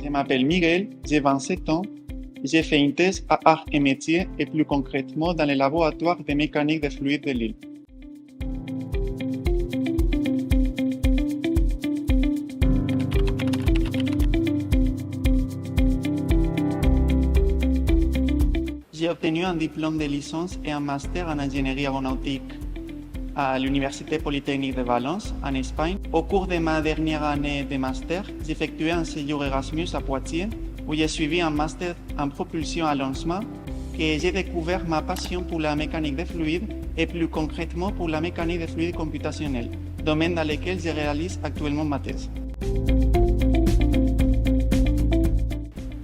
Je m'appelle Miguel, j'ai 27 ans. J'ai fait une thèse à Arts et Métiers et plus concrètement dans le laboratoire de mécanique des fluides de Lille. J'ai obtenu un diplôme de licence et un master en ingénierie aéronautique à l'Université Polytechnique de Valence, en Espagne. Au cours de ma dernière année de master, j'ai effectué un séjour Erasmus à Poitiers, où j'ai suivi un master en propulsion à lancement, et j'ai découvert ma passion pour la mécanique des fluides et plus concrètement pour la mécanique des fluides computationnels, domaine dans lequel je réalise actuellement ma thèse.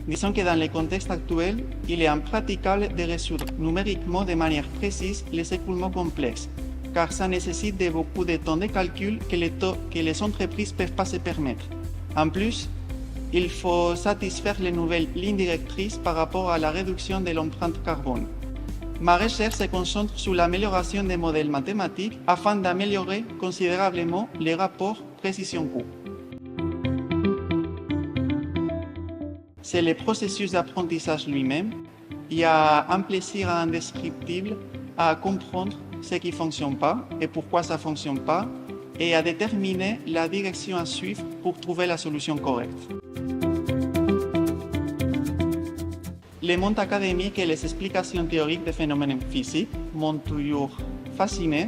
Disons que dans le contexte actuel, il est impraticable de résoudre numériquement de manière précise les écoulements complexes, car ça nécessite beaucoup de temps de calcul que les entreprises ne peuvent pas se permettre. En plus, il faut satisfaire les nouvelles lignes directrices par rapport à la réduction de l'empreinte carbone. Ma recherche se concentre sur l'amélioration des modèles mathématiques afin d'améliorer considérablement les rapports précision-coût. C'est le processus d'apprentissage lui-même. Il y a un plaisir indescriptible à comprendre ce qui ne fonctionne pas et pourquoi ça ne fonctionne pas, et à déterminer la direction à suivre pour trouver la solution correcte. Le monde académique et les explications théoriques des phénomènes physiques m'ont toujours fasciné,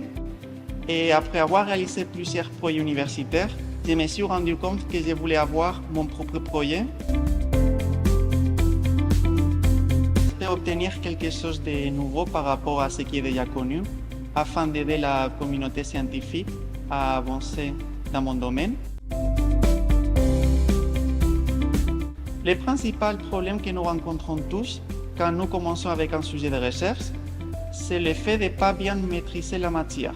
et après avoir réalisé plusieurs projets universitaires, je me suis rendu compte que je voulais avoir mon propre projet. Obtenir quelque chose de nouveau par rapport à ce qui est déjà connu, afin d'aider la communauté scientifique à avancer dans mon domaine. Le principal problème que nous rencontrons tous quand nous commençons avec un sujet de recherche, c'est le fait de ne pas bien maîtriser la matière.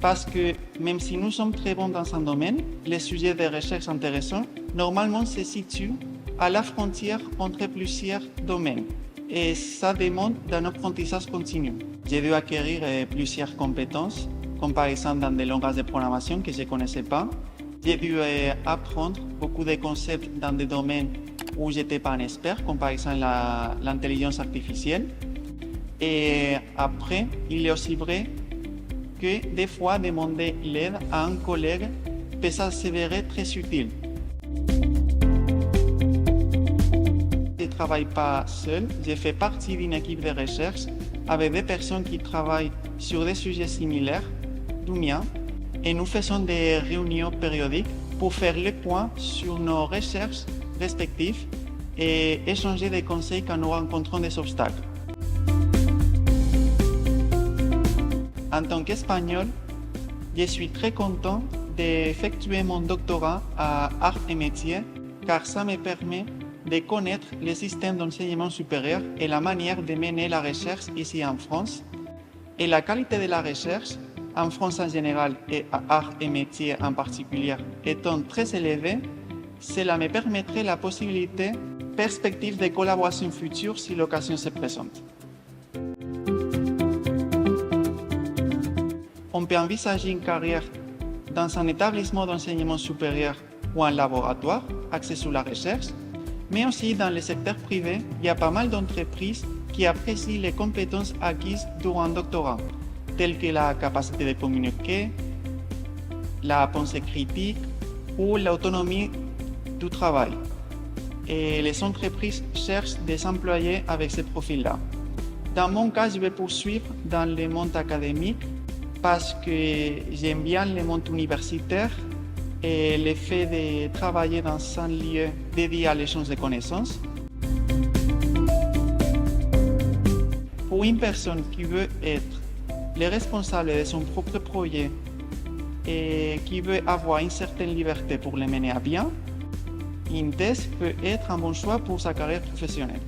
Parce que même si nous sommes très bons dans un domaine, les sujets de recherche intéressants normalement se situent à la frontière entre plusieurs domaines. Et ça demande un apprentissage continu. J'ai dû acquérir plusieurs compétences, comme par exemple dans des langages de programmation que je ne connaissais pas. J'ai dû apprendre beaucoup de concepts dans des domaines où je n'étais pas un expert, comme par exemple l'intelligence artificielle. Et après, il est aussi vrai que des fois, demander l'aide à un collègue peut s'avérer très utile. Je ne travaille pas seul, je fais partie d'une équipe de recherche avec des personnes qui travaillent sur des sujets similaires du mien, et nous faisons des réunions périodiques pour faire le point sur nos recherches respectives et échanger des conseils quand nous rencontrons des obstacles. En tant qu'Espagnol, je suis très content d'effectuer mon doctorat à Arts et Métiers, car ça me permet de connaître les systèmes d'enseignement supérieur et la manière de mener la recherche ici en France. Et la qualité de la recherche, en France en général et à Arts et Métiers en particulier, étant très élevée, cela me permettrait la perspective de collaboration future si l'occasion se présente. On peut envisager une carrière dans un établissement d'enseignement supérieur ou un laboratoire axé sur la recherche, mais aussi dans le secteur privé, il y a pas mal d'entreprises qui apprécient les compétences acquises durant un doctorat, telles que la capacité de communiquer, la pensée critique ou l'autonomie du travail. Et les entreprises cherchent des employés avec ces profils-là. Dans mon cas, je vais poursuivre dans le monde académique parce que j'aime bien le monde universitaire et le fait de travailler dans un lieu dédié à l'échange de connaissances. Pour une personne qui veut être le responsable de son propre projet et qui veut avoir une certaine liberté pour le mener à bien, une thèse peut être un bon choix pour sa carrière professionnelle.